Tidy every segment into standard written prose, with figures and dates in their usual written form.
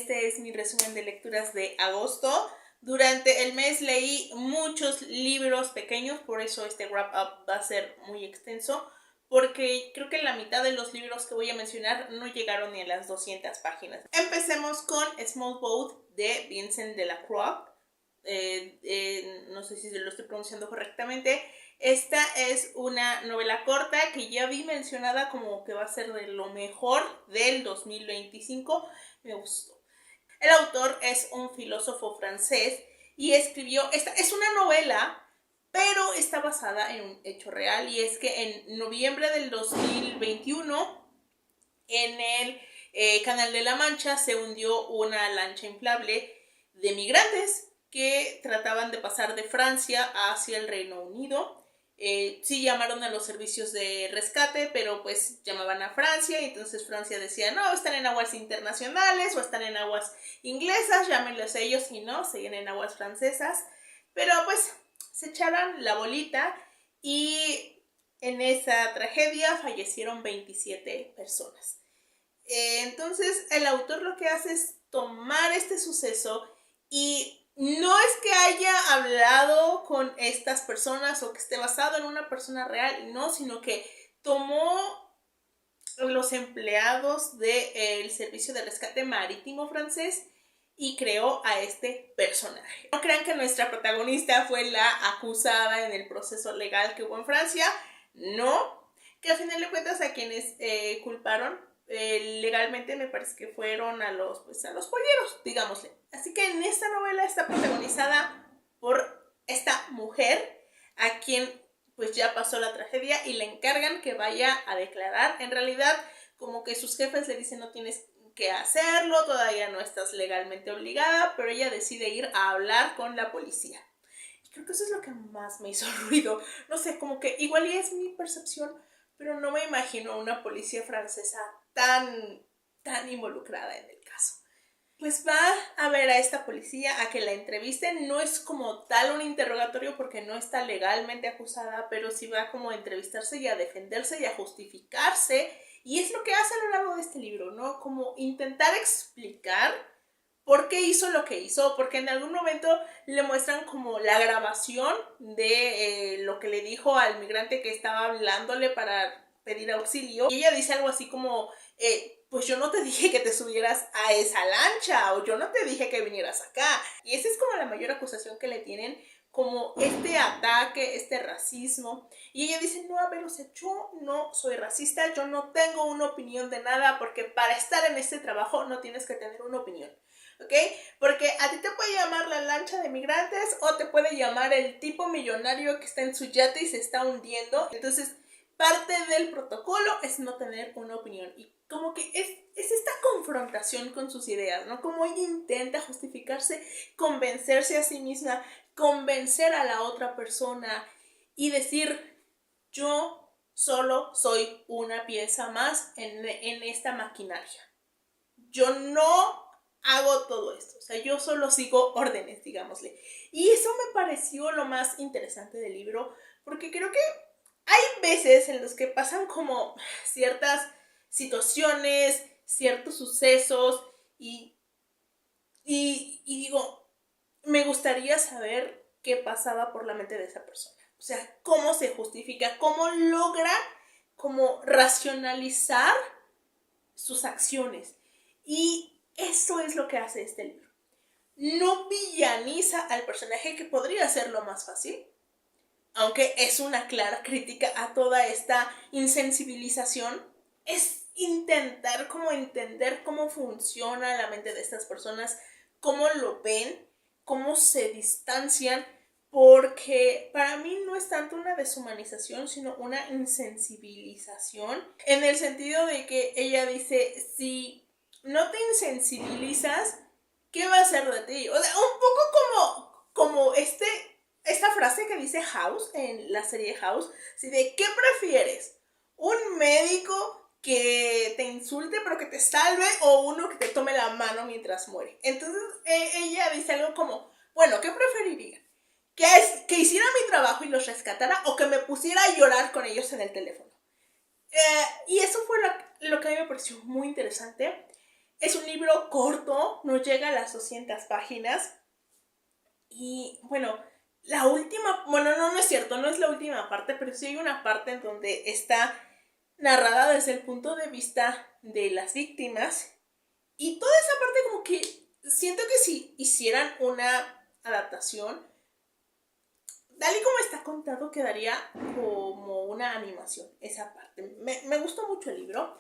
este es mi resumen de lecturas de agosto. Durante el mes leí muchos libros pequeños, por eso este wrap up va a ser muy extenso, porque creo que la mitad de los libros que voy a mencionar no llegaron ni a las 200 páginas. Empecemos con Small Boat de Vincent Delacroix. No sé si lo estoy pronunciando correctamente. Esta es una novela corta que ya vi mencionada como que va a ser de lo mejor del 2025. Me gustó. El autor es un filósofo francés y escribió, esta es una novela, pero está basada en un hecho real, y es que en noviembre del 2021 en el Canal de la Mancha se hundió una lancha inflable de migrantes que trataban de pasar de Francia hacia el Reino Unido. Sí llamaron a los servicios de rescate, pero pues llamaban a Francia, y entonces Francia decía, no, están en aguas internacionales o están en aguas inglesas, llámenlos a ellos, y no, siguen en aguas francesas. Pero pues se echaron la bolita y en esa tragedia fallecieron 27 personas. Entonces el autor lo que hace es tomar este suceso, y no es que haya hablado con estas personas o que esté basado en una persona real, no, sino que tomó los empleados del servicio de rescate marítimo francés y creó a este personaje. No crean que nuestra protagonista fue la acusada en el proceso legal que hubo en Francia, no, que al final de cuentas a quienes culparon legalmente me parece que fueron a los polleros, digámosle. Así que en esta novela está protagonizada por esta mujer a quien pues ya pasó la tragedia y le encargan que vaya a declarar. En realidad como que sus jefes le dicen no tienes que hacerlo, todavía no estás legalmente obligada, pero ella decide ir a hablar con la policía. Y creo que eso es lo que más me hizo ruido. No sé, como que igual y es mi percepción, pero no me imagino una policía francesa tan involucrada en el caso. Pues va a ver a esta policía a que la entrevisten. No es como tal un interrogatorio porque no está legalmente acusada, pero sí va como a entrevistarse y a defenderse y a justificarse. Y es lo que hace a lo largo de este libro, ¿no? Como intentar explicar por qué hizo lo que hizo, porque en algún momento le muestran como la grabación de lo que le dijo al migrante que estaba hablándole para pedir auxilio, y ella dice algo así como pues yo no te dije que te subieras a esa lancha, o yo no te dije que vinieras acá. Y esa es como la mayor acusación que le tienen, como este ataque, este racismo. Y ella dice, no, a ver, o sea, yo no soy racista, yo no tengo una opinión de nada, porque para estar en este trabajo no tienes que tener una opinión, ¿ok? Porque a ti te puede llamar la lancha de migrantes, o te puede llamar el tipo millonario que está en su yate y se está hundiendo. Entonces parte del protocolo es no tener una opinión, y como que es esta confrontación con sus ideas, ¿no? Como ella intenta justificarse, convencerse a sí misma, convencer a la otra persona y decir, yo solo soy una pieza más en esta maquinaria. Yo no hago todo esto, o sea, yo solo sigo órdenes, digámosle. Y eso me pareció lo más interesante del libro, porque creo que hay veces en los que pasan como ciertas situaciones, ciertos sucesos, y digo, me gustaría saber qué pasaba por la mente de esa persona. O sea, cómo se justifica, cómo logra como racionalizar sus acciones. Y eso es lo que hace este libro. No villaniza al personaje, que podría ser lo más fácil, aunque es una clara crítica a toda esta insensibilización. Es intentar como entender cómo funciona la mente de estas personas, cómo lo ven, cómo se distancian, porque para mí no es tanto una deshumanización, sino una insensibilización, en el sentido de que ella dice, si no te insensibilizas, ¿qué va a hacer de ti? O sea, un poco como esta frase que dice House en la serie House, ¿sí? De ¿qué prefieres? ¿Un médico que te insulte pero que te salve, o uno que te tome la mano mientras muere? Entonces ella dice algo como, bueno, ¿qué preferiría? ¿Que hiciera mi trabajo y los rescatara, o que me pusiera a llorar con ellos en el teléfono? Y eso fue lo que a mí me pareció muy interesante. Es un libro libro corto, no llega a las 200 páginas. Y bueno, la última, bueno, no es cierto, no es la última parte, pero sí hay una parte en donde está narrada desde el punto de vista de las víctimas. Y toda esa parte como que siento que si hicieran una adaptación, tal y como está contado, quedaría como una animación, esa parte. Me gustó mucho el libro.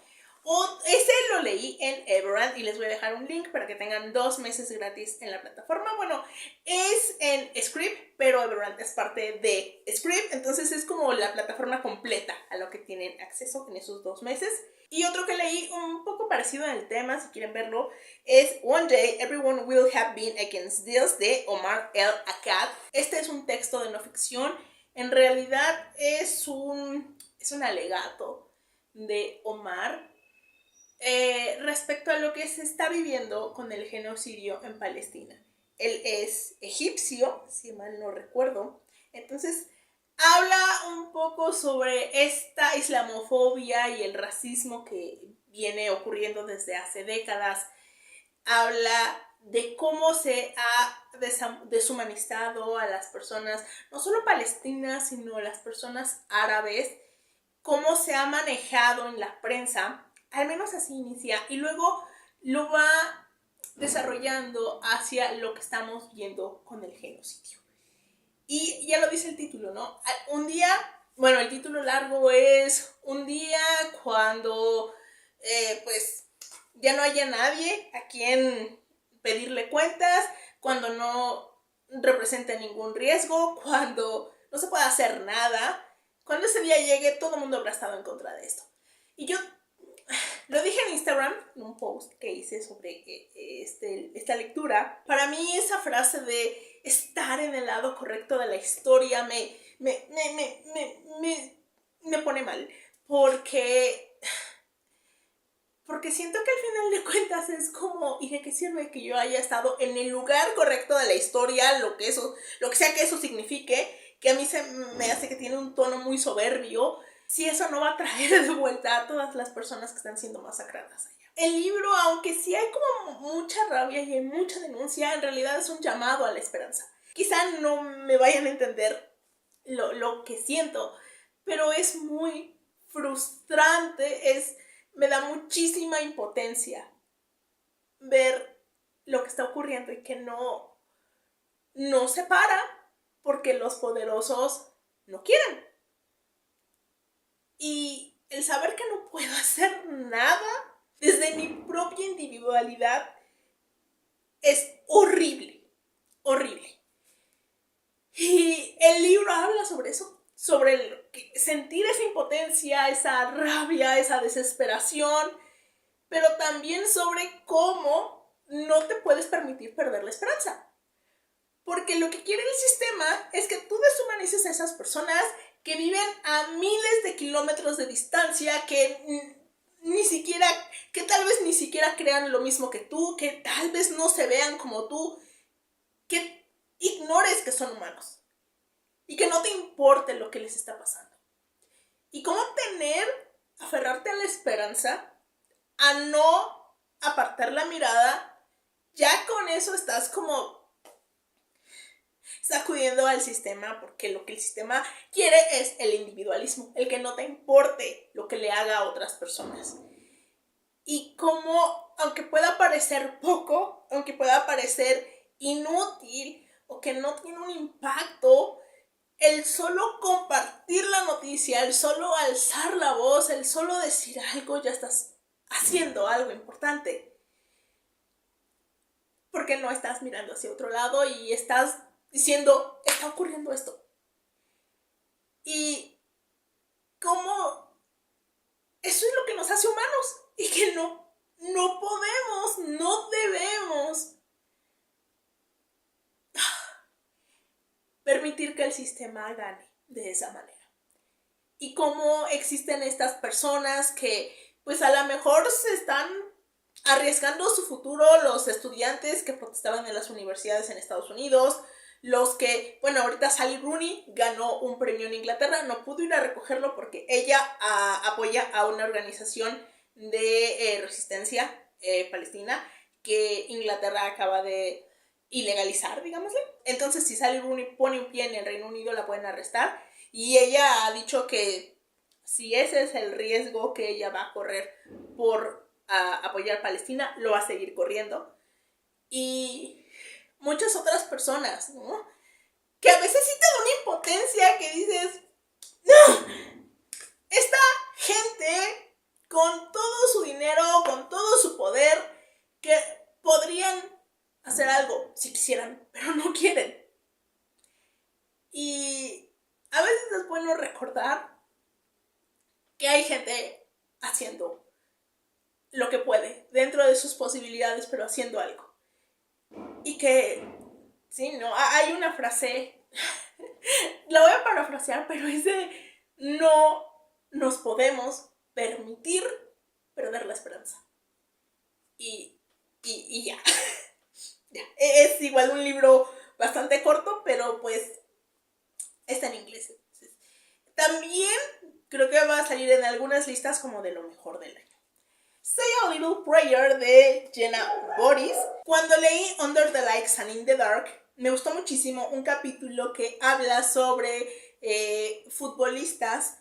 Ese lo leí en Everand y les voy a dejar un link para que tengan 2 meses gratis en la plataforma. Bueno, es en Scribd, pero Everand es parte de Scribd, entonces es como la plataforma completa a lo que tienen acceso en esos 2 meses. Y otro que leí un poco parecido en el tema, si quieren verlo, es One Day Everyone Will Have Been Against This, de Omar El Akkad. Este es un texto de no ficción. En realidad es un alegato de Omar respecto a lo que se está viviendo con el genocidio en Palestina. Él es egipcio, si mal no recuerdo. Entonces habla un poco sobre esta islamofobia y el racismo que viene ocurriendo desde hace décadas. Habla de cómo se ha deshumanizado a las personas, no solo palestinas, sino a las personas árabes, cómo se ha manejado en la prensa, al menos así inicia, y luego lo va desarrollando hacia lo que estamos viendo con el genocidio. Y ya lo dice el título, ¿no? Un día, bueno, el título largo es un día cuando pues ya no haya nadie a quien pedirle cuentas, cuando no represente ningún riesgo, cuando no se pueda hacer nada. Cuando ese día llegue, todo el mundo habrá estado en contra de esto. Y yo lo dije en Instagram, en un post que hice sobre esta lectura. Para mí esa frase de estar en el lado correcto de la historia me pone mal. Porque siento que al final de cuentas es como, ¿y de qué sirve que yo haya estado en el lugar correcto de la historia? Lo que sea que eso signifique, que a mí se me hace que tiene un tono muy soberbio, si eso no va a traer de vuelta a todas las personas que están siendo masacradas allá. El libro, aunque sí hay como mucha rabia y hay mucha denuncia, en realidad es un llamado a la esperanza. Quizá no me vayan a entender lo que siento, pero es muy frustrante, me da muchísima impotencia ver lo que está ocurriendo y que no se para porque los poderosos no quieren. Y el saber que no puedo hacer nada desde mi propia individualidad es horrible, horrible. Y el libro habla sobre eso, sobre sentir esa impotencia, esa rabia, esa desesperación, pero también sobre cómo no te puedes permitir perder la esperanza. Porque lo que quiere el sistema es que tú deshumanices a esas personas que viven a miles de kilómetros de distancia, que tal vez ni siquiera crean lo mismo que tú, que tal vez no se vean como tú, que ignores que son humanos y que no te importe lo que les está pasando. Y cómo aferrarte a la esperanza, a no apartar la mirada, ya con eso estás como sacudiendo al sistema, porque lo que el sistema quiere es el individualismo, el que no te importe lo que le haga a otras personas. Y como, aunque pueda parecer poco, aunque pueda parecer inútil o que no tiene un impacto, el solo compartir la noticia, el solo alzar la voz, el solo decir algo, ya estás haciendo algo importante. Porque no estás mirando hacia otro lado y estás diciendo, está ocurriendo esto. Y cómo eso es lo que nos hace humanos y que no podemos, no debemos permitir que el sistema gane de esa manera. Y cómo existen estas personas que pues a lo mejor se están arriesgando su futuro, los estudiantes que protestaban en las universidades en Estados Unidos, los que, bueno, ahorita Sally Rooney ganó un premio en Inglaterra, no pudo ir a recogerlo porque ella apoya a una organización de resistencia palestina que Inglaterra acaba de ilegalizar, digámosle. Entonces, si sale y pone un pie en el Reino Unido, la pueden arrestar. Y ella ha dicho que si ese es el riesgo que ella va a correr por apoyar a Palestina, lo va a seguir corriendo. Y muchas otras personas, ¿no? Que a veces sí te da una impotencia que dices, ¡no! Esta gente con todo su dinero, con todo su poder, que podrían hacer algo si quisieran, pero no quieren. Y a veces es bueno recordar que hay gente haciendo lo que puede, dentro de sus posibilidades, pero haciendo algo. Y que, sí, ¿no? Hay una frase, la voy a parafrasear, pero es de: no nos podemos permitir perder la esperanza. Y ya. Ya. Es igual un libro bastante corto, pero pues está en inglés. Entonces, también creo que va a salir en algunas listas como de lo mejor del año. Say a Little Prayer de Jenna Boris. Cuando leí Under the Lights and in the Dark, me gustó muchísimo un capítulo que habla sobre futbolistas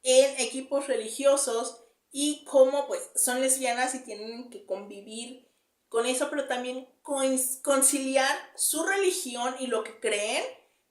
en equipos religiosos y cómo pues son lesbianas y tienen que convivir con eso, pero también conciliar su religión y lo que creen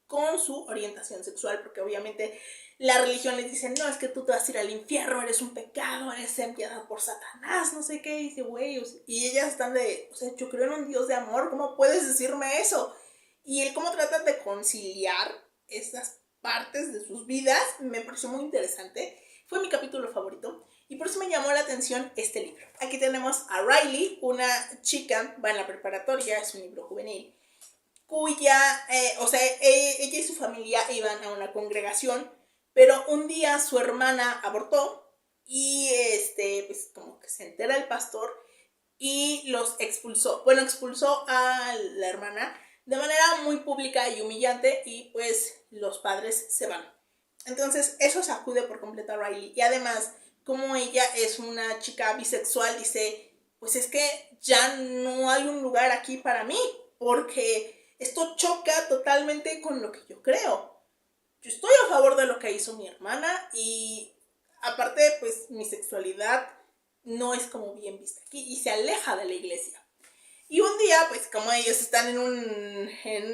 con su orientación sexual, porque obviamente la religión les dice: no, es que tú te vas a ir al infierno, eres un pecado, eres enviada por Satanás, no sé qué. Y dice, güey, y ellas están de, o sea, yo creo en un Dios de amor, ¿cómo puedes decirme eso? Y él cómo trata de conciliar estas partes de sus vidas me pareció muy interesante. Fue mi capítulo favorito y por eso me llamó la atención este libro. Aquí tenemos a Riley, una chica, va en la preparatoria, es un libro juvenil, cuya, ella y su familia iban a una congregación, pero un día su hermana abortó y pues como que se entera el pastor y los expulsó. Bueno, expulsó a la hermana de manera muy pública y humillante y pues los padres se van. Entonces eso sacude por completo a Riley y además como ella es una chica bisexual, dice, pues es que ya no hay un lugar aquí para mí porque esto choca totalmente con lo que yo creo. Yo estoy a favor de lo que hizo mi hermana y aparte pues mi sexualidad no es como bien vista aquí y se aleja de la iglesia. Y un día pues como ellos están en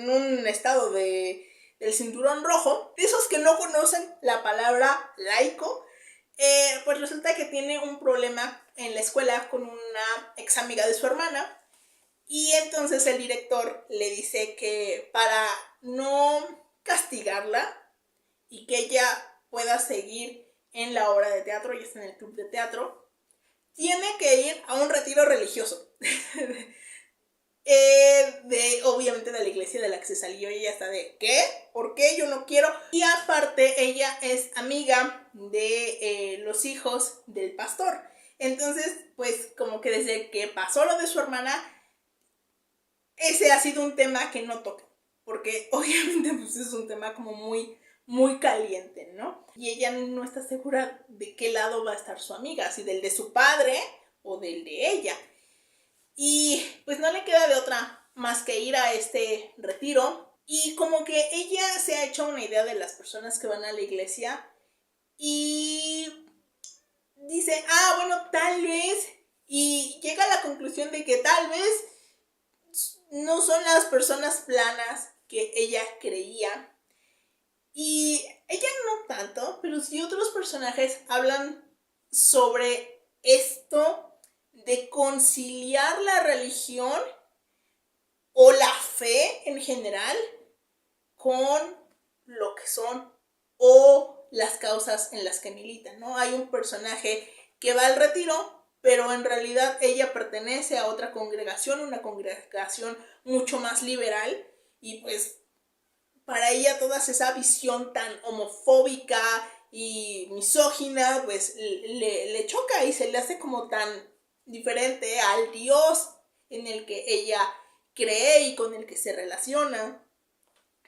un estado del cinturón rojo, de esos que no conocen la palabra laico, pues resulta que tiene un problema en la escuela con una ex amiga de su hermana. Y entonces el director le dice que para no castigarla y que ella pueda seguir en la obra de teatro, y está en el club de teatro, tiene que ir a un retiro religioso. Obviamente de la iglesia de la que se salió. Y ella está de, ¿qué? ¿Por qué? Yo no quiero. Y aparte ella es amiga de los hijos del pastor. Entonces pues como que desde que pasó lo de su hermana, ese ha sido un tema que no toca, porque obviamente pues es un tema como muy, muy caliente, ¿no? Y ella no está segura de qué lado va a estar su amiga, si del de su padre o del de ella. Y pues no le queda de otra más que ir a este retiro. Y como que ella se ha hecho una idea de las personas que van a la iglesia y dice, bueno, tal vez, y llega a la conclusión de que tal vez no son las personas planas que ella creía. Y ella no tanto, pero sí otros personajes hablan sobre esto de conciliar la religión o la fe en general con lo que son o las causas en las que militan, ¿no? Hay un personaje que va al retiro, pero en realidad ella pertenece a otra congregación, una congregación mucho más liberal, y pues para ella toda esa visión tan homofóbica y misógina pues le choca y se le hace como tan diferente al Dios en el que ella cree y con el que se relaciona.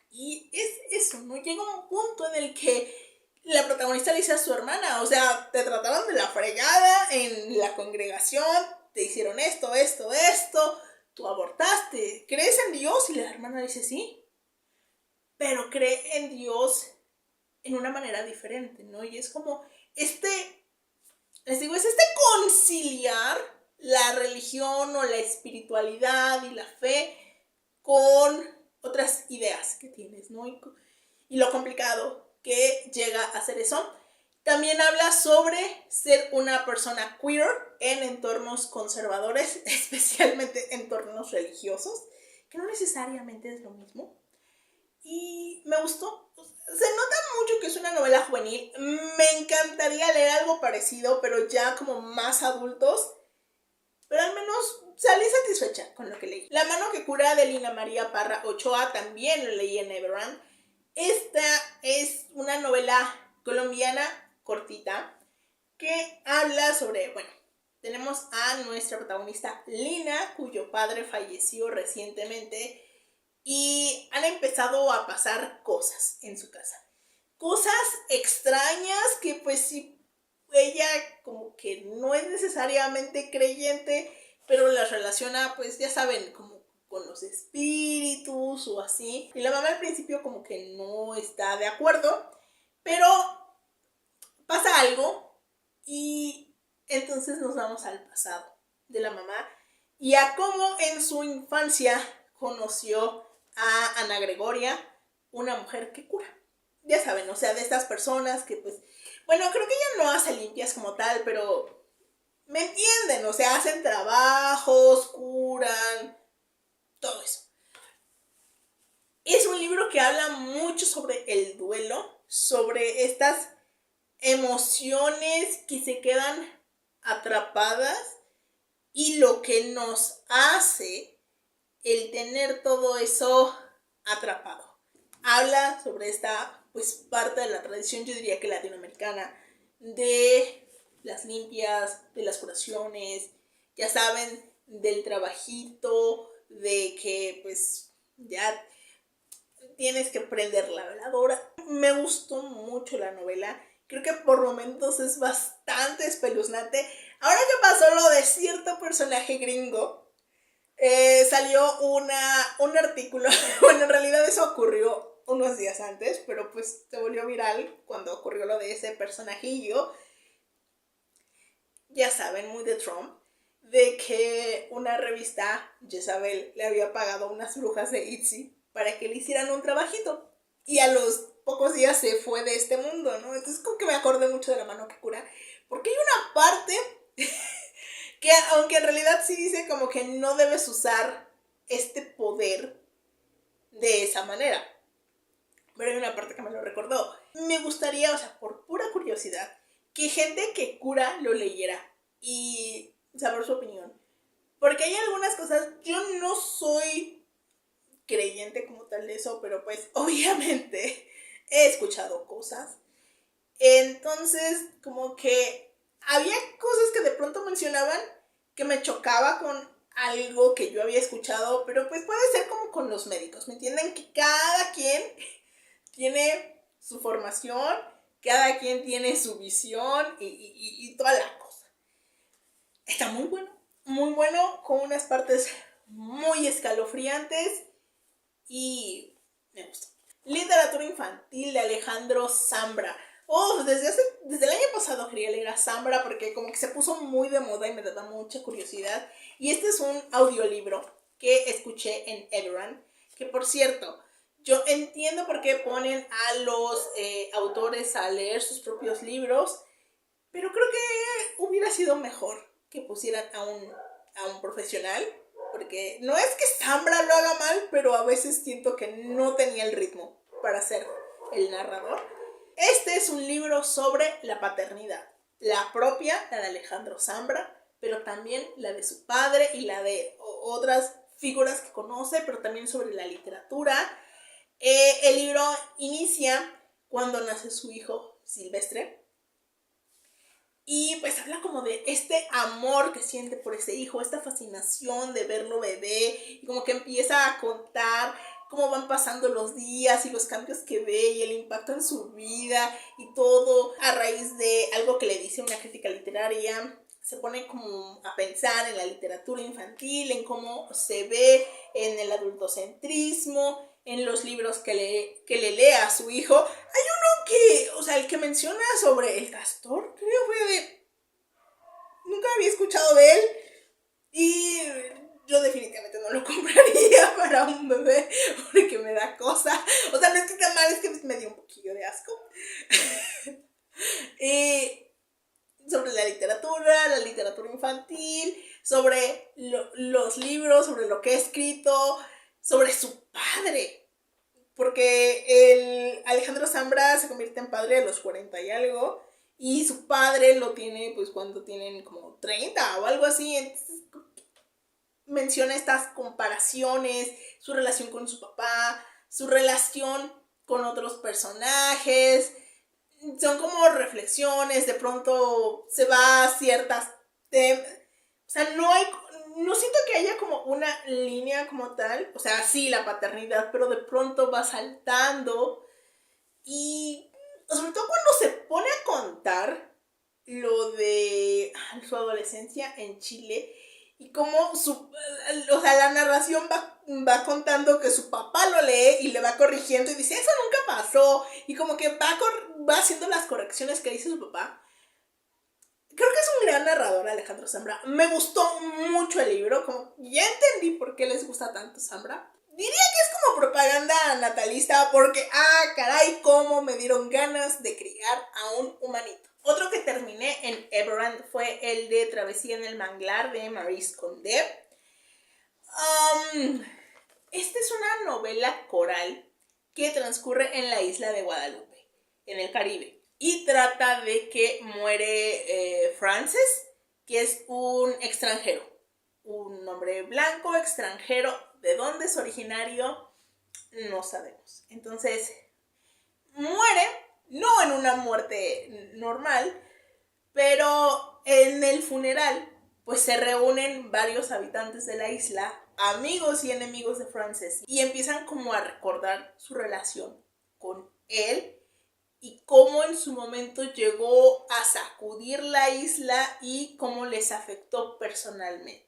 Y es eso, ¿no? Llega un punto en el que la protagonista le dice a su hermana, o sea, te trataron de la fregada en la congregación, te hicieron esto, Dios? Y la hermana dice, sí, pero cree en Dios en una manera diferente, ¿no? Y es como les digo, es conciliar la religión o la espiritualidad y la fe con otras ideas que tienes, ¿no? Y lo complicado que llega a ser eso. También habla sobre ser una persona queer en entornos conservadores, especialmente entornos religiosos, que no necesariamente es lo mismo. Y me gustó. Se nota mucho que es una novela juvenil. Me encantaría leer algo parecido, pero ya como más adultos. Pero al menos salí satisfecha con lo que leí. La mano que cura de Lina María Parra Ochoa también lo leí en Everand. Esta es una novela colombiana cortita que habla sobre, bueno, tenemos a nuestra protagonista Lina, cuyo padre falleció recientemente y han empezado a pasar cosas en su casa. Cosas extrañas que pues sí, ella como que no es necesariamente creyente, pero las relaciona pues ya saben, como con los espíritus o así. Y la mamá al principio como que no está de acuerdo, pero pasa algo y entonces nos vamos al pasado de la mamá y a cómo en su infancia conoció a Ana Gregoria, una mujer que cura. Ya saben, o sea, de estas personas que pues, bueno, creo que ella no hace limpias como tal, pero me entienden, o sea, hacen trabajos, curan, todo eso. Es un libro que habla mucho sobre el duelo, sobre estas emociones que se quedan atrapadas y lo que nos hace el tener todo eso atrapado. Habla sobre esta pues parte de la tradición, yo diría que latinoamericana, de las limpias, de las curaciones, ya saben, del trabajito, de que pues ya tienes que prender la veladora. Me gustó mucho la novela. Creo que por momentos es bastante espeluznante. Ahora que pasó lo de cierto personaje gringo, salió un artículo. Bueno, en realidad eso ocurrió unos días antes, pero pues se volvió viral cuando ocurrió lo de ese personajillo. Ya saben, muy de Trump, de que una revista, Jezabel, le había pagado a unas brujas de Etsy para que le hicieran un trabajito. Y a los pocos días se fue de este mundo, ¿no? Entonces como que me acordé mucho de La mano que cura. Porque hay una parte que, aunque en realidad sí dice como que no debes usar este poder de esa manera. Pero hay una parte que me lo recordó. Me gustaría, o sea, por pura curiosidad, que gente que cura lo leyera y saber su opinión. Porque hay algunas cosas, yo no soy creyente como tal de eso, pero pues obviamente he escuchado cosas. Entonces, como que había cosas que de pronto mencionaban que me chocaba con algo que yo había escuchado, pero pues puede ser como con los médicos, ¿me entienden? Que cada quien tiene su formación, cada quien tiene su visión y toda la cosa. Está muy bueno, con unas partes muy escalofriantes y me gusta. Literatura infantil de Alejandro Zambra. Desde el año pasado quería leer a Zambra porque como que se puso muy de moda y me da mucha curiosidad. Y este es un audiolibro que escuché en Everand, que por cierto, yo entiendo por qué ponen a los autores a leer sus propios libros, pero creo que hubiera sido mejor que pusieran a un profesional, porque no es que Zambra lo haga mal, pero a veces siento que no tenía el ritmo para ser el narrador. Este es un libro sobre la paternidad, la propia, la de Alejandro Zambra, pero también la de su padre y la de otras figuras que conoce, pero también sobre la literatura. El libro inicia cuando nace su hijo Silvestre, y pues habla como de este amor que siente por ese hijo, esta fascinación de verlo bebé, y como que empieza a contar cómo van pasando los días y los cambios que ve y el impacto en su vida y todo a raíz de algo que le dice una crítica literaria. se pone como a pensar en la literatura infantil, en cómo se ve en el adultocentrismo, en los libros que le lee a su hijo. Hay uno que, o sea, el que menciona sobre el castor, creo fue de... Nunca había escuchado de él y yo definitivamente no lo compraría para un bebé porque me da cosa. O sea, no es que está mal, es que me dio un poquillo de asco. Sobre la literatura infantil, sobre los libros, sobre lo que ha escrito, sobre su padre. Porque el Alejandro Zambra se convierte en padre a los 40 y algo, y su padre lo tiene pues cuando tienen como 30 o algo así. Entonces menciona estas comparaciones, su relación con su papá, su relación con otros personajes. Son como reflexiones, de pronto se va a ciertas temas. O sea, no siento que haya como una línea como tal. O sea, sí, la paternidad, pero de pronto va saltando. Y sobre todo cuando se pone a contar lo de su adolescencia en Chile y cómo o sea, la narración va contando que su papá lo lee y le va corrigiendo y dice, eso nunca pasó, y como que va haciendo las correcciones que dice su papá. Creo que es un gran narrador, Alejandro Zambra. Me gustó mucho el libro, como ya entendí por qué les gusta tanto Zambra. Diría que es como propaganda natalista porque, caray, cómo me dieron ganas de criar a un humanito. Otro que terminé en Everand fue el de Travesía en el Manglar de Maryse Condé. Esta es una novela coral que transcurre en la isla de Guadalupe, en el Caribe. Y trata de que muere Frances, que es un extranjero. Un hombre blanco, extranjero. ¿De dónde es originario? No sabemos. Entonces, muere, no en una muerte normal, pero en el funeral, pues se reúnen varios habitantes de la isla, amigos y enemigos de Frances, y empiezan como a recordar su relación con él y cómo en su momento llegó a sacudir la isla y cómo les afectó personalmente.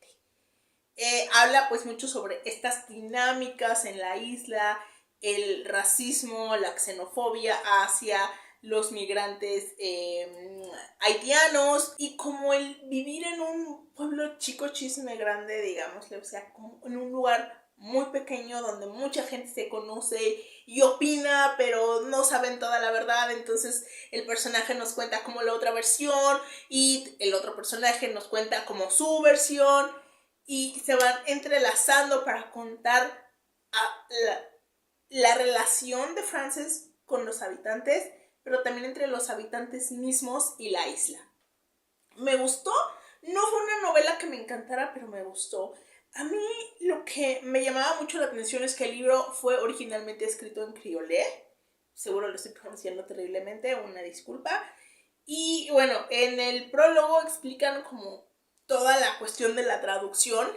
Habla pues mucho sobre estas dinámicas en la isla, el racismo, la xenofobia hacia los migrantes haitianos y como el vivir en un pueblo chico chisme grande, digámosle, o sea, como en un lugar muy pequeño donde mucha gente se conoce y opina, pero no saben toda la verdad. Entonces el personaje nos cuenta como la otra versión y el otro personaje nos cuenta como su versión y se van entrelazando para contar la relación de Frances con los habitantes, pero también entre los habitantes mismos y la isla. Me gustó, no fue una novela que me encantara, pero me gustó. A mí lo que me llamaba mucho la atención es que el libro fue originalmente escrito en criolé. Seguro lo estoy pronunciando terriblemente, una disculpa. Y bueno, en el prólogo explican como toda la cuestión de la traducción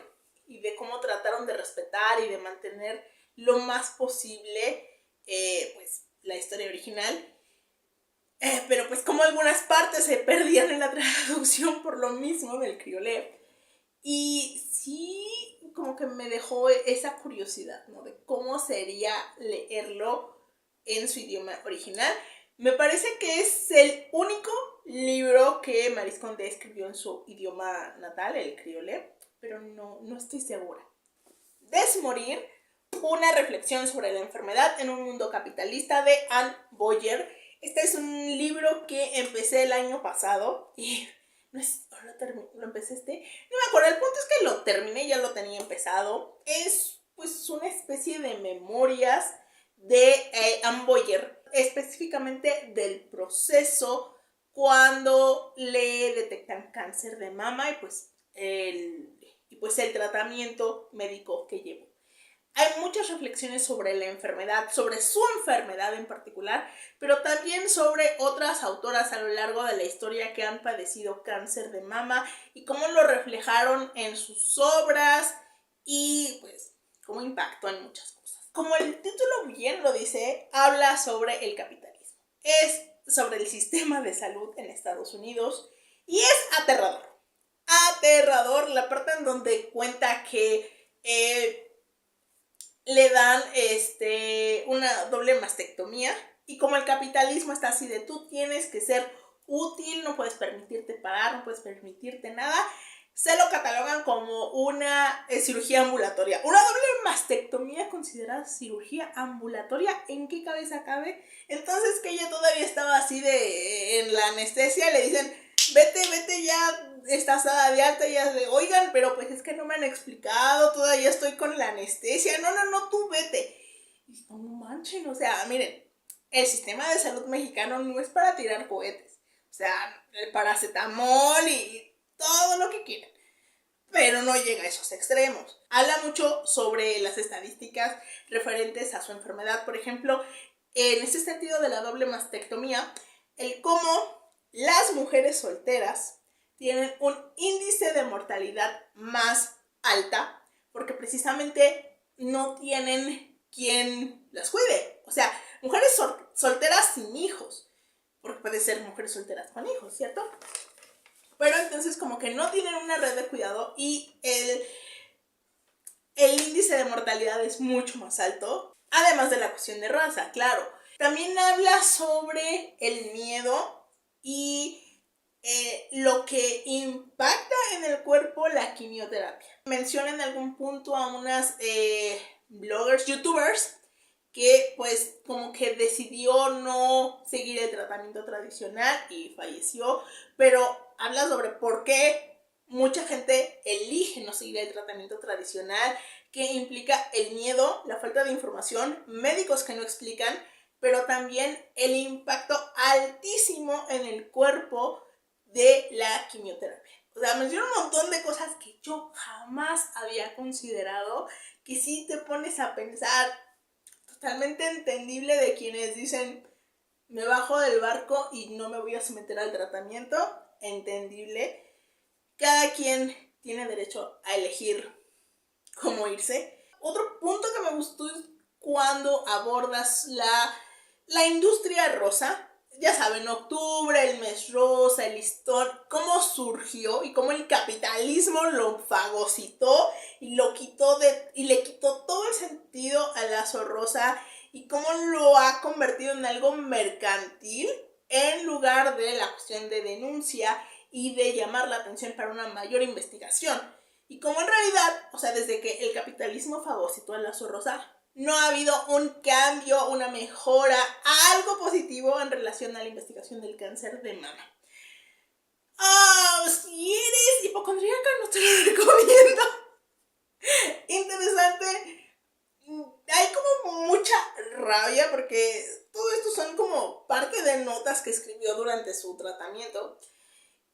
y de cómo trataron de respetar y de mantener lo más posible pues la historia original. Pero pues como algunas partes se perdían en la traducción por lo mismo del criolé. Y sí, como que me dejó esa curiosidad, ¿no? De cómo sería leerlo en su idioma original. Me parece que es el único libro que Maryse Condé escribió en su idioma natal, el criolé, pero no estoy segura. Desmorir, una reflexión sobre la enfermedad en un mundo capitalista, de Anne Boyer. Este es un libro que empecé el año pasado y lo empecé no me acuerdo, el punto es que lo terminé, ya lo tenía empezado. Es pues una especie de memorias de Anne Boyer, específicamente del proceso cuando le detectan cáncer de mama y pues el tratamiento médico que llevó. Hay muchas reflexiones sobre la enfermedad, sobre su enfermedad en particular, pero también sobre otras autoras a lo largo de la historia que han padecido cáncer de mama y cómo lo reflejaron en sus obras y pues cómo impactó en muchas cosas. Como el título bien lo dice, habla sobre el capitalismo. Es sobre el sistema de salud en Estados Unidos y es aterrador. aterrador la parte en donde cuenta que le dan una doble mastectomía, y como el capitalismo está así de tú tienes que ser útil, no puedes permitirte pagar, no puedes permitirte nada, se lo catalogan como una cirugía ambulatoria. Una doble mastectomía considerada cirugía ambulatoria, ¿en qué cabeza cabe? Entonces que ella todavía estaba así en la anestesia, le dicen, vete ya, estás dada de alta, y ya de, oigan, pero pues es que no me han explicado, todavía estoy con la anestesia, no, tú vete. Y no manchen, o sea, miren, el sistema de salud mexicano no es para tirar cohetes, o sea, el paracetamol y todo lo que quieran, pero no llega a esos extremos. Habla mucho sobre las estadísticas referentes a su enfermedad, por ejemplo, en ese sentido de la doble mastectomía, el cómo las mujeres solteras tienen un índice de mortalidad más alta porque precisamente no tienen quien las cuide. O sea, mujeres solteras sin hijos, porque puede ser mujeres solteras con hijos, ¿cierto? Pero entonces como que no tienen una red de cuidado y el índice de mortalidad es mucho más alto, además de la cuestión de raza, claro. También habla sobre el miedo y lo que impacta en el cuerpo la quimioterapia. Menciona en algún punto a unas bloggers, youtubers, que pues como que decidió no seguir el tratamiento tradicional y falleció, pero habla sobre por qué mucha gente elige no seguir el tratamiento tradicional, que implica el miedo, la falta de información, médicos que no explican, pero también el impacto altísimo en el cuerpo de la quimioterapia. O sea, menciona un montón de cosas que yo jamás había considerado, que sí te pones a pensar. Totalmente entendible de quienes dicen, me bajo del barco y no me voy a someter al tratamiento. Entendible. Cada quien tiene derecho a elegir cómo irse. Otro punto que me gustó es cuando abordas la industria rosa. Ya saben, octubre, el mes rosa, el listón, cómo surgió y cómo el capitalismo lo fagocitó y le quitó todo el sentido al lazo rosa, y cómo lo ha convertido en algo mercantil en lugar de la cuestión de denuncia y de llamar la atención para una mayor investigación. Y como en realidad, o sea, desde que el capitalismo fagocitó el lazo rosa, no ha habido un cambio, una mejora, algo positivo en relación a la investigación del cáncer de mama. Si eres hipocondríaca, no te lo recomiendo. Interesante. Hay como mucha rabia porque todo esto son como parte de notas que escribió durante su tratamiento.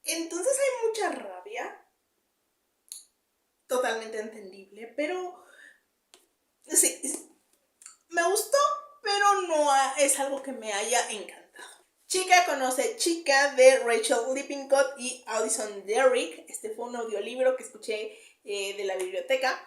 Entonces hay mucha rabia. Totalmente entendible, pero sí, me gustó, pero no es algo que me haya encantado. Chica conoce chica, de Rachel Lippincott y Alison Derrick. Este fue un audiolibro que escuché de la biblioteca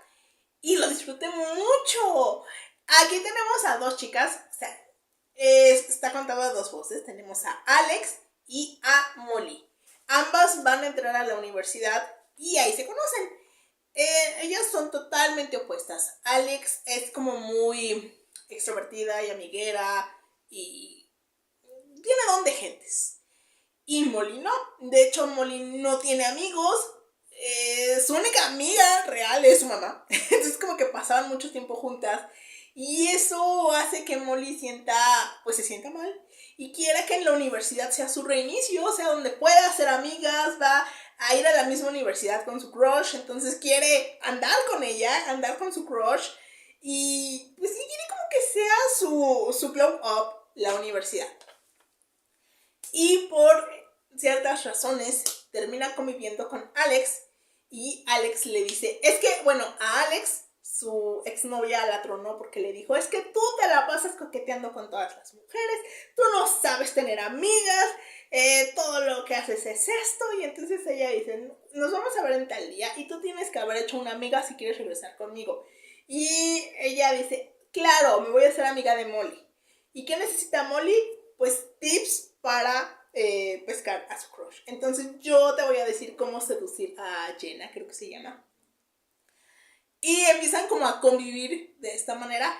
y lo disfruté mucho. Aquí tenemos a dos chicas, o sea, está contado a dos voces. Tenemos a Alex y a Molly. Ambas van a entrar a la universidad y ahí se conocen. Ellas son totalmente opuestas. Alex es como muy extrovertida y amiguera y tiene don de gentes. Y Molly no. De hecho, Molly no tiene amigos. Su única amiga real es su mamá. Entonces como que pasaban mucho tiempo juntas. Y eso hace que Molly se sienta mal. Y quiera que en la universidad sea su reinicio, o sea, donde pueda hacer amigas, va a ir a la misma universidad con su crush. Entonces quiere andar con ella, andar con su crush. Y pues sí, quiere como que sea su glow up la universidad. Y por ciertas razones termina conviviendo con Alex. Y Alex le dice, es que, bueno, a Alex su exnovia la tronó porque le dijo, es que tú te la pasas coqueteando con todas las mujeres, tú no sabes tener amigas, todo lo que haces es esto. Y entonces ella dice, nos vamos a ver en tal día y tú tienes que haber hecho una amiga si quieres regresar conmigo. Y ella dice, claro, me voy a hacer amiga de Molly. ¿Y qué necesita Molly? Pues tips para pescar a su crush. Entonces yo te voy a decir cómo seducir a Jenna, creo que se llama. Y empiezan como a convivir de esta manera.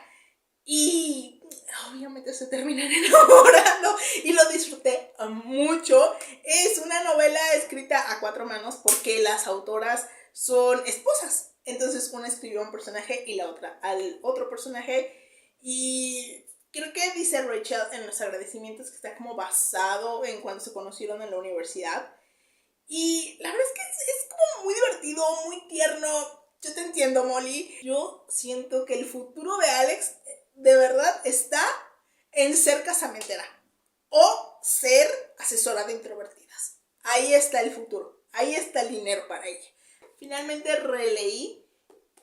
Y obviamente se terminan enamorando. Y lo disfruté mucho. Es una novela escrita a 4 manos porque las autoras son esposas. Entonces una escribió a un personaje y la otra al otro personaje. Y creo que dice Rachel en los agradecimientos que está como basado en cuando se conocieron en la universidad. Y la verdad es que es como muy divertido, muy tierno. Yo te entiendo, Molly. Yo siento que el futuro de Alex de verdad está en ser casamentera o ser asesora de introvertidas. Ahí está el futuro. Ahí está el dinero para ella. Finalmente releí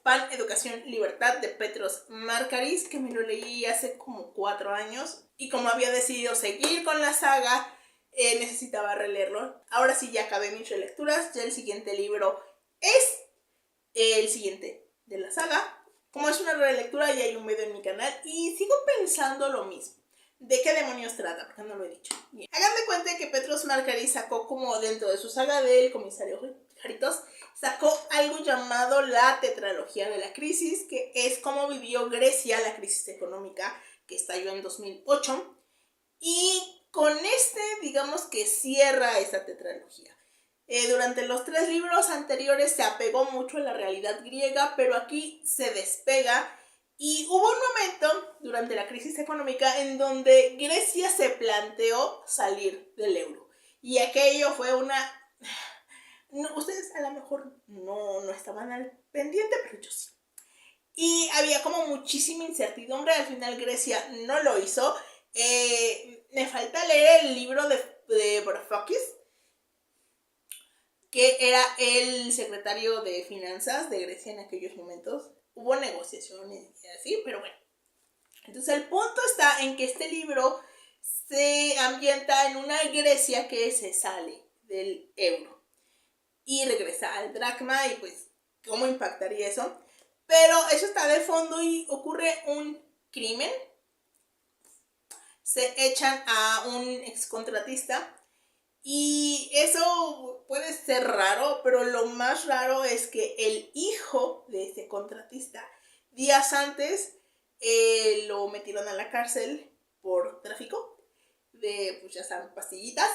Pan, Educación, Libertad de Petros Markaris, que me lo leí hace como 4 años. Y como había decidido seguir con la saga, necesitaba releerlo. Ahora sí ya acabé mis relecturas. Ya el siguiente libro es el siguiente de la saga. Como es una relectura, ya hay un video en mi canal. Y sigo pensando lo mismo. ¿De qué demonios trata? Porque no lo he dicho. Bien. Hagan de cuenta que Petros Markaris sacó como dentro de su saga del comisario Jaritos, sacó algo llamado la tetralogía de la crisis, que es cómo vivió Grecia la crisis económica que estalló en 2008. Y con digamos que cierra esta tetralogía. Durante los 3 libros anteriores se apegó mucho a la realidad griega, pero aquí se despega. Y hubo un momento durante la crisis económica en donde Grecia se planteó salir del euro. Y aquello fue una... No, ustedes a lo mejor no estaban al pendiente, pero yo sí. Y había como muchísima incertidumbre. Al final Grecia no lo hizo. Me falta leer el libro de Varoufakis, que era el secretario de finanzas de Grecia en aquellos momentos. Hubo negociaciones y así, pero bueno. Entonces el punto está en que este libro se ambienta en una Grecia que se sale del euro y regresa al dracma, y pues cómo impactaría eso. Pero eso está de fondo y ocurre un crimen. Se echan a un excontratista. Y eso puede ser raro, pero lo más raro es que el hijo de ese contratista, días antes, lo metieron a la cárcel por tráfico de, pues ya saben, pastillitas.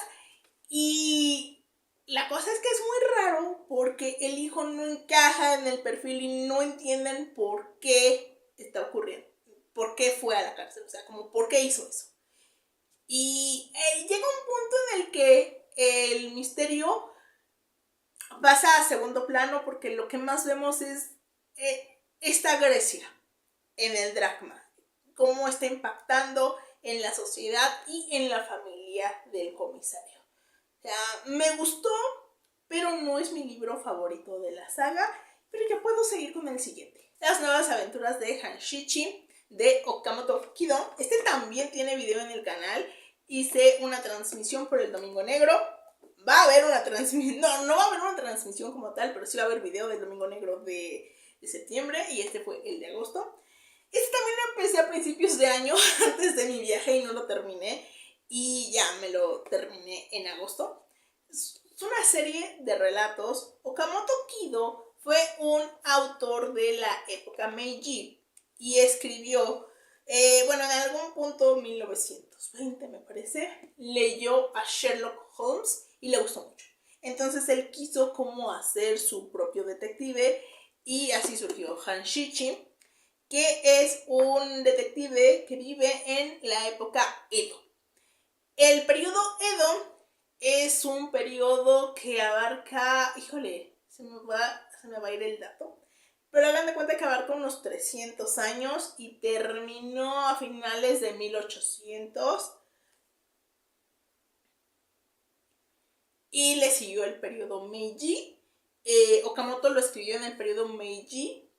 Y la cosa es que es muy raro porque el hijo no encaja en el perfil y no entienden por qué está ocurriendo, por qué fue a la cárcel, o sea, como por qué hizo eso. Y llega un punto en el que el misterio pasa a segundo plano porque lo que más vemos es esta Grecia en el dracma, cómo está impactando en la sociedad y en la familia del comisario. O sea, me gustó, pero no es mi libro favorito de la saga, pero ya puedo seguir con el siguiente. Las nuevas aventuras de Hanshichi de Okamoto Kido. Este también tiene video en el canal. Hice una transmisión por el Domingo Negro. Va a haber una transmisión, no va a haber una transmisión como tal, pero sí va a haber video del Domingo Negro de septiembre, y este fue el de agosto. Este también lo empecé a principios de año, antes de mi viaje, y no lo terminé. Y ya me lo terminé en agosto. Es una serie de relatos. Okamoto Kido fue un autor de la época Meiji y escribió, en algún punto, 1920 me parece, leyó a Sherlock Holmes y le gustó mucho. Entonces él quiso como hacer su propio detective, y así surgió Hanshichi, que es un detective que vive en la época Edo. El periodo Edo es un periodo que abarca, híjole, se me va a ir el dato, pero hagan de cuenta que abarca unos 300 años y terminó a finales de 1800. Y le siguió el periodo Meiji. Okamoto lo escribió en el periodo Meiji,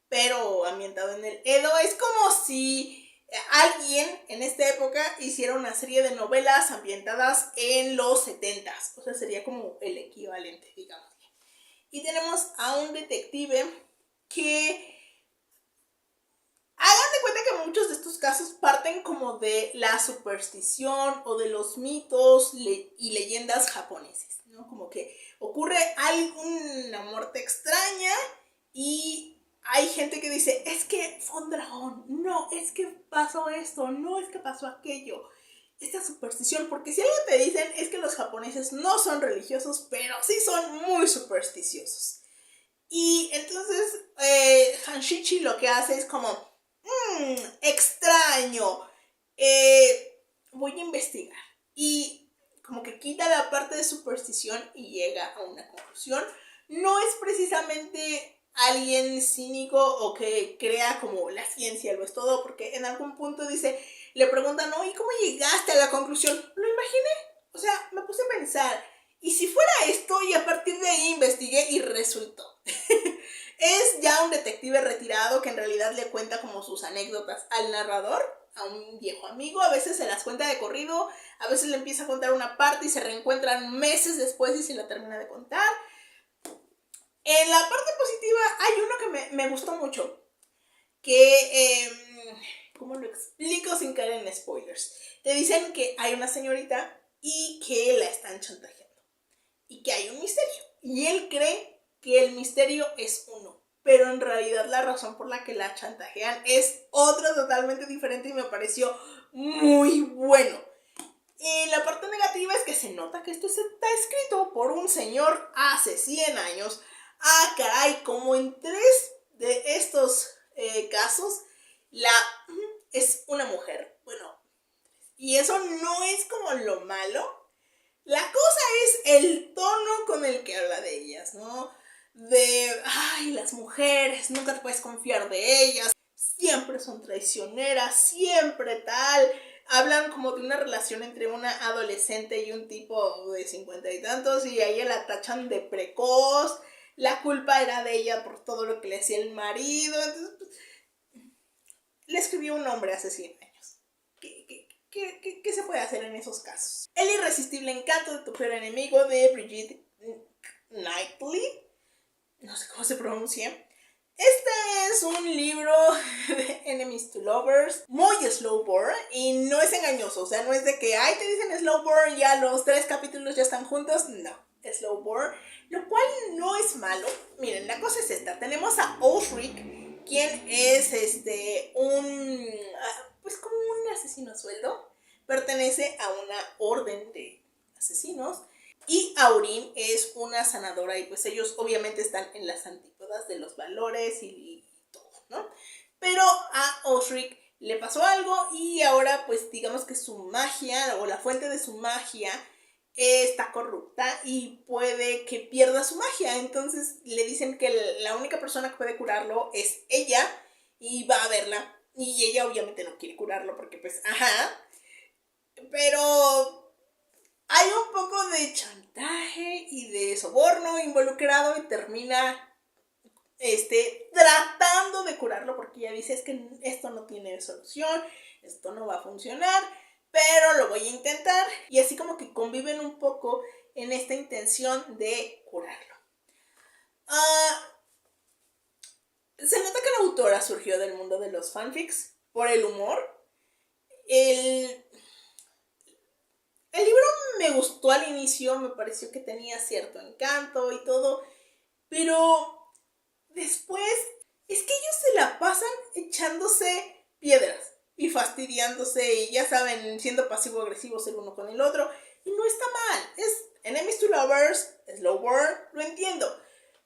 pero ambientado en el Edo. Es como si alguien en esta época hiciera una serie de novelas ambientadas en los 70s. O sea, sería como el equivalente, digamos. Y tenemos a un detective que... Hagan de cuenta que muchos de estos casos parten como de la superstición o de los mitos y leyendas japoneses, ¿no? Como que ocurre alguna muerte extraña y hay gente que dice, es que fue un dragón, no, es que pasó esto, no, es que pasó aquello. Esta superstición, porque si algo te dicen es que los japoneses no son religiosos, pero sí son muy supersticiosos. Y entonces Hanshichi lo que hace es como, extraño, voy a investigar. Y como que quita la parte de superstición y llega a una conclusión. No es precisamente alguien cínico o que crea como la ciencia lo es todo, porque en algún punto dice, le preguntan, ¿no? ¿Y cómo llegaste a la conclusión? Lo imaginé, o sea, me puse a pensar, ¿y si fuera esto? Y a partir de ahí investigué y resultó. Es ya un detective retirado que en realidad le cuenta como sus anécdotas al narrador, a un viejo amigo. A veces se las cuenta de corrido, a veces le empieza a contar una parte y se reencuentran meses después y se la termina de contar. En la parte positiva hay uno que me gustó mucho, que, ¿cómo lo explico sin caer en spoilers? Te dicen que hay una señorita y que la están chantajeando y que hay un misterio. Y él cree que el misterio es uno, pero en realidad la razón por la que la chantajean es otra totalmente diferente y me pareció muy bueno. La parte negativa es que se nota que esto está escrito por un señor hace 100 años. Ah, caray, como en 3 de estos casos, es una mujer. Bueno, y eso no es como lo malo. La cosa es el tono con el que habla de ellas, ¿no? De, ay, las mujeres, nunca te puedes confiar de ellas, siempre son traicioneras, siempre tal. Hablan como de una relación entre una adolescente y un tipo de 50 y tantos y a ella la tachan de precoz. La culpa era de ella por todo lo que le hacía el marido. Entonces, pues, le escribió un hombre hace 100 años. ¿Qué se puede hacer en esos casos? El irresistible encanto de tu peor enemigo de Brigitte Knightley. No sé cómo se pronuncia. Este es un libro de Enemies to Lovers, muy slow burn y no es engañoso, o sea, no es de que, ay, te dicen slow burn, ya los 3 capítulos ya están juntos, no, slow burn, lo cual no es malo. Miren, la cosa es esta, tenemos a Osric, quien es pues como un asesino a sueldo, pertenece a una orden de asesinos. Y Aurin es una sanadora y pues ellos obviamente están en las antípodas de los valores y todo, ¿no? Pero a Osric le pasó algo y ahora pues digamos que su magia o la fuente de su magia está corrupta y puede que pierda su magia. Entonces le dicen que la única persona que puede curarlo es ella y va a verla. Y ella obviamente no quiere curarlo porque pues, pero hay un poco de chantaje y de soborno involucrado y termina tratando de curarlo porque ella dice, es que esto no tiene solución, esto no va a funcionar, pero lo voy a intentar. Y así como que conviven un poco en esta intención de curarlo. Se nota que la autora surgió del mundo de los fanfics por el humor. El libro me gustó al inicio, me pareció que tenía cierto encanto y todo, pero después es que ellos se la pasan echándose piedras y fastidiándose y ya saben, siendo pasivo-agresivos el uno con el otro, y no está mal, es Enemies to Lovers, slow burn, lo entiendo,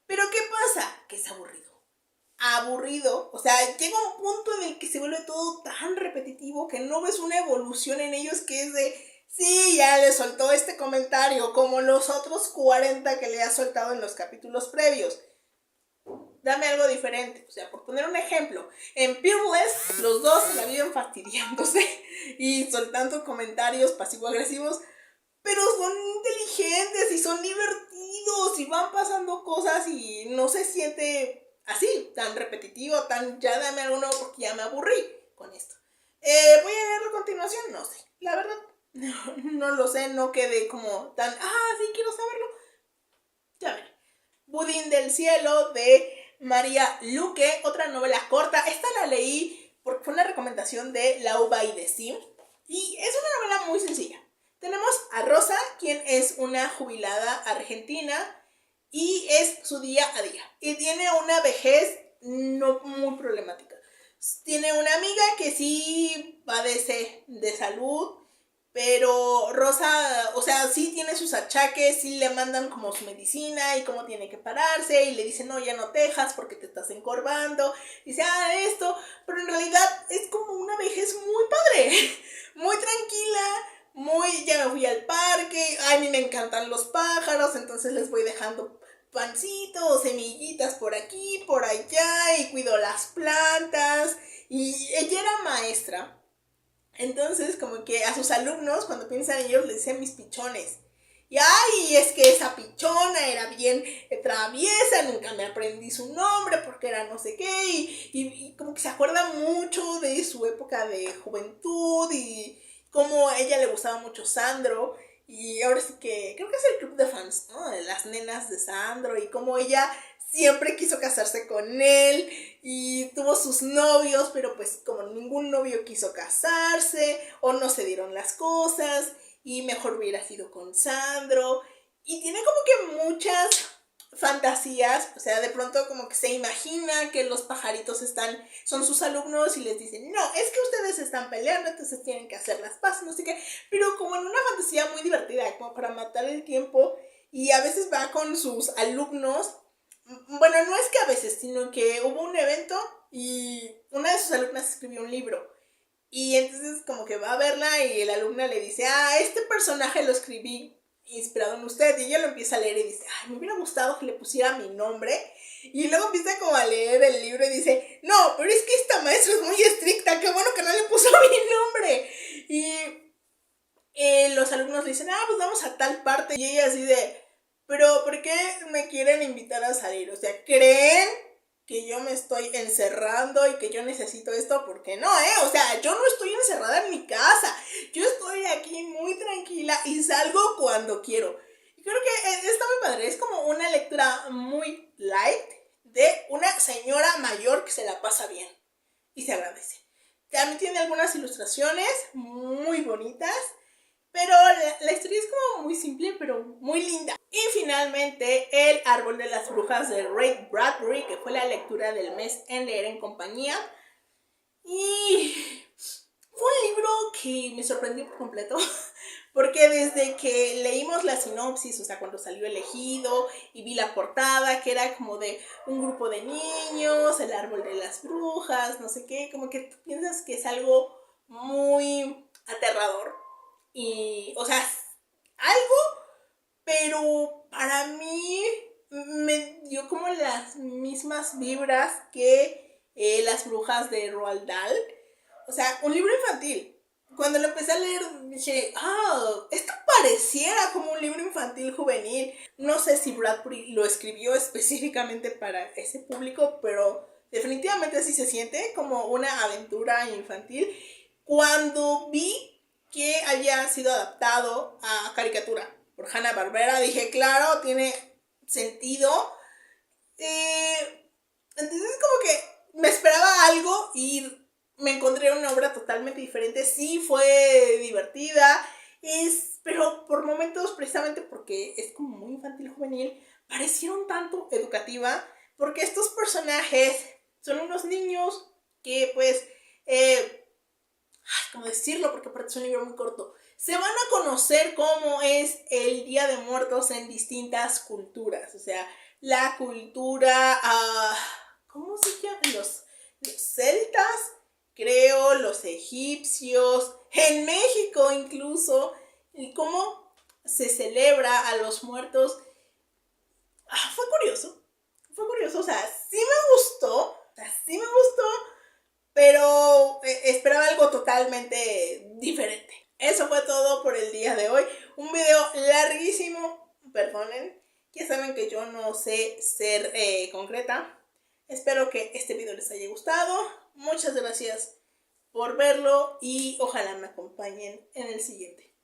pero ¿qué pasa? Que es aburrido, o sea, llega un punto en el que se vuelve todo tan repetitivo que no ves una evolución en ellos que es de, sí, ya le soltó este comentario, como los otros 40 que le ha soltado en los capítulos previos. Dame algo diferente, o sea, por poner un ejemplo, en Peerless los dos se la viven fastidiándose y soltando comentarios pasivo-agresivos, pero son inteligentes y son divertidos y van pasando cosas y no se siente así, tan repetitivo, tan ya dame algo nuevo porque ya me aburrí con esto. ¿Voy a leerlo a continuación? No sé, la verdad no lo sé, no quedé como tan, sí quiero saberlo. Ya veré. Budín del cielo de María Luque, otra novela corta. Esta la leí porque fue una recomendación adaptación de Law by the Sea. Y es una novela muy sencilla. Tenemos a Rosa, quien es una jubilada argentina y es su día a día. Y tiene una vejez no muy problemática. Tiene una amiga que sí padece de salud, pero Rosa, o sea, sí tiene sus achaques, sí le mandan como su medicina y cómo tiene que pararse y le dicen, no, ya no tejas porque te estás encorvando. Dice, esto, pero en realidad es como una vejez muy padre, muy tranquila, ya me fui al parque, a mí me encantan los pájaros, entonces les voy dejando pancitos, semillitas por aquí, por allá, y cuido las plantas. Y ella era maestra. Entonces, como que a sus alumnos, cuando piensan en ellos, les decían mis pichones. Y ay, es que esa pichona era bien traviesa, nunca me aprendí su nombre porque era no sé qué. Y como que se acuerda mucho de su época de juventud y como a ella le gustaba mucho Sandro. Y ahora sí que creo que es el club de fans, ¿no? De las nenas de Sandro y como ella siempre quiso casarse con él y tuvo sus novios, pero pues como ningún novio quiso casarse o no se dieron las cosas y mejor hubiera sido con Sandro. Y tiene como que muchas fantasías, o sea, de pronto como que se imagina que los pajaritos son sus alumnos y les dicen, no, es que ustedes están peleando, entonces tienen que hacer las paces, no sé qué, pero como en una fantasía muy divertida, como para matar el tiempo, y a veces va con sus alumnos. Bueno, no es que a veces, sino que hubo un evento y una de sus alumnas escribió un libro. Y entonces como que va a verla y la alumna le dice, este personaje lo escribí inspirado en usted. Y ella lo empieza a leer y dice, me hubiera gustado que le pusiera mi nombre. Y luego empieza como a leer el libro y dice, no, pero es que esta maestra es muy estricta, qué bueno que no le puso mi nombre. Y los alumnos le dicen, pues vamos a tal parte. Y ella así de, pero ¿por qué me quieren invitar a salir? O sea, ¿creen que yo me estoy encerrando y que yo necesito esto? Porque no, o sea, yo no estoy encerrada en mi casa. Yo estoy aquí muy tranquila y salgo cuando quiero. Y creo que está muy padre. Es como una lectura muy light de una señora mayor que se la pasa bien y se agradece. También tiene algunas ilustraciones muy bonitas. Pero la historia es como muy simple, pero muy linda. Y finalmente, El árbol de las brujas de Ray Bradbury, que fue la lectura del mes en Leer en Compañía. Y fue un libro que me sorprendió por completo, porque desde que leímos la sinopsis, o sea, cuando salió elegido y vi la portada, que era como de un grupo de niños, el árbol de las brujas, no sé qué, como que tú piensas que es algo muy aterrador. Y, o sea, algo, pero para mí me dio como las mismas vibras que Las brujas de Roald Dahl. O sea, un libro infantil. Cuando lo empecé a leer dije, esto pareciera como un libro infantil juvenil. No sé si Bradbury lo escribió específicamente para ese público, pero definitivamente así se siente, como una aventura infantil. Cuando vi que había sido adaptado a caricatura por Hanna-Barbera, dije, claro, tiene sentido. Entonces como que me esperaba algo y me encontré una obra totalmente diferente. Sí fue divertida, pero por momentos, precisamente porque es como muy infantil juvenil, parecieron tanto educativa, porque estos personajes son unos niños que pues ¿cómo decirlo? Porque aparte es un libro muy corto. Se van a conocer cómo es el Día de Muertos en distintas culturas. O sea, la cultura, ¿cómo se llama? Los celtas, creo, los egipcios, en México incluso, y cómo se celebra a los muertos. Fue curioso, o sea, sí me gustó, pero esperaba algo totalmente diferente. Eso fue todo por el día de hoy. Un video larguísimo, perdonen. Ya saben que yo no sé ser concreta. Espero que este video les haya gustado. Muchas gracias por verlo y ojalá me acompañen en el siguiente.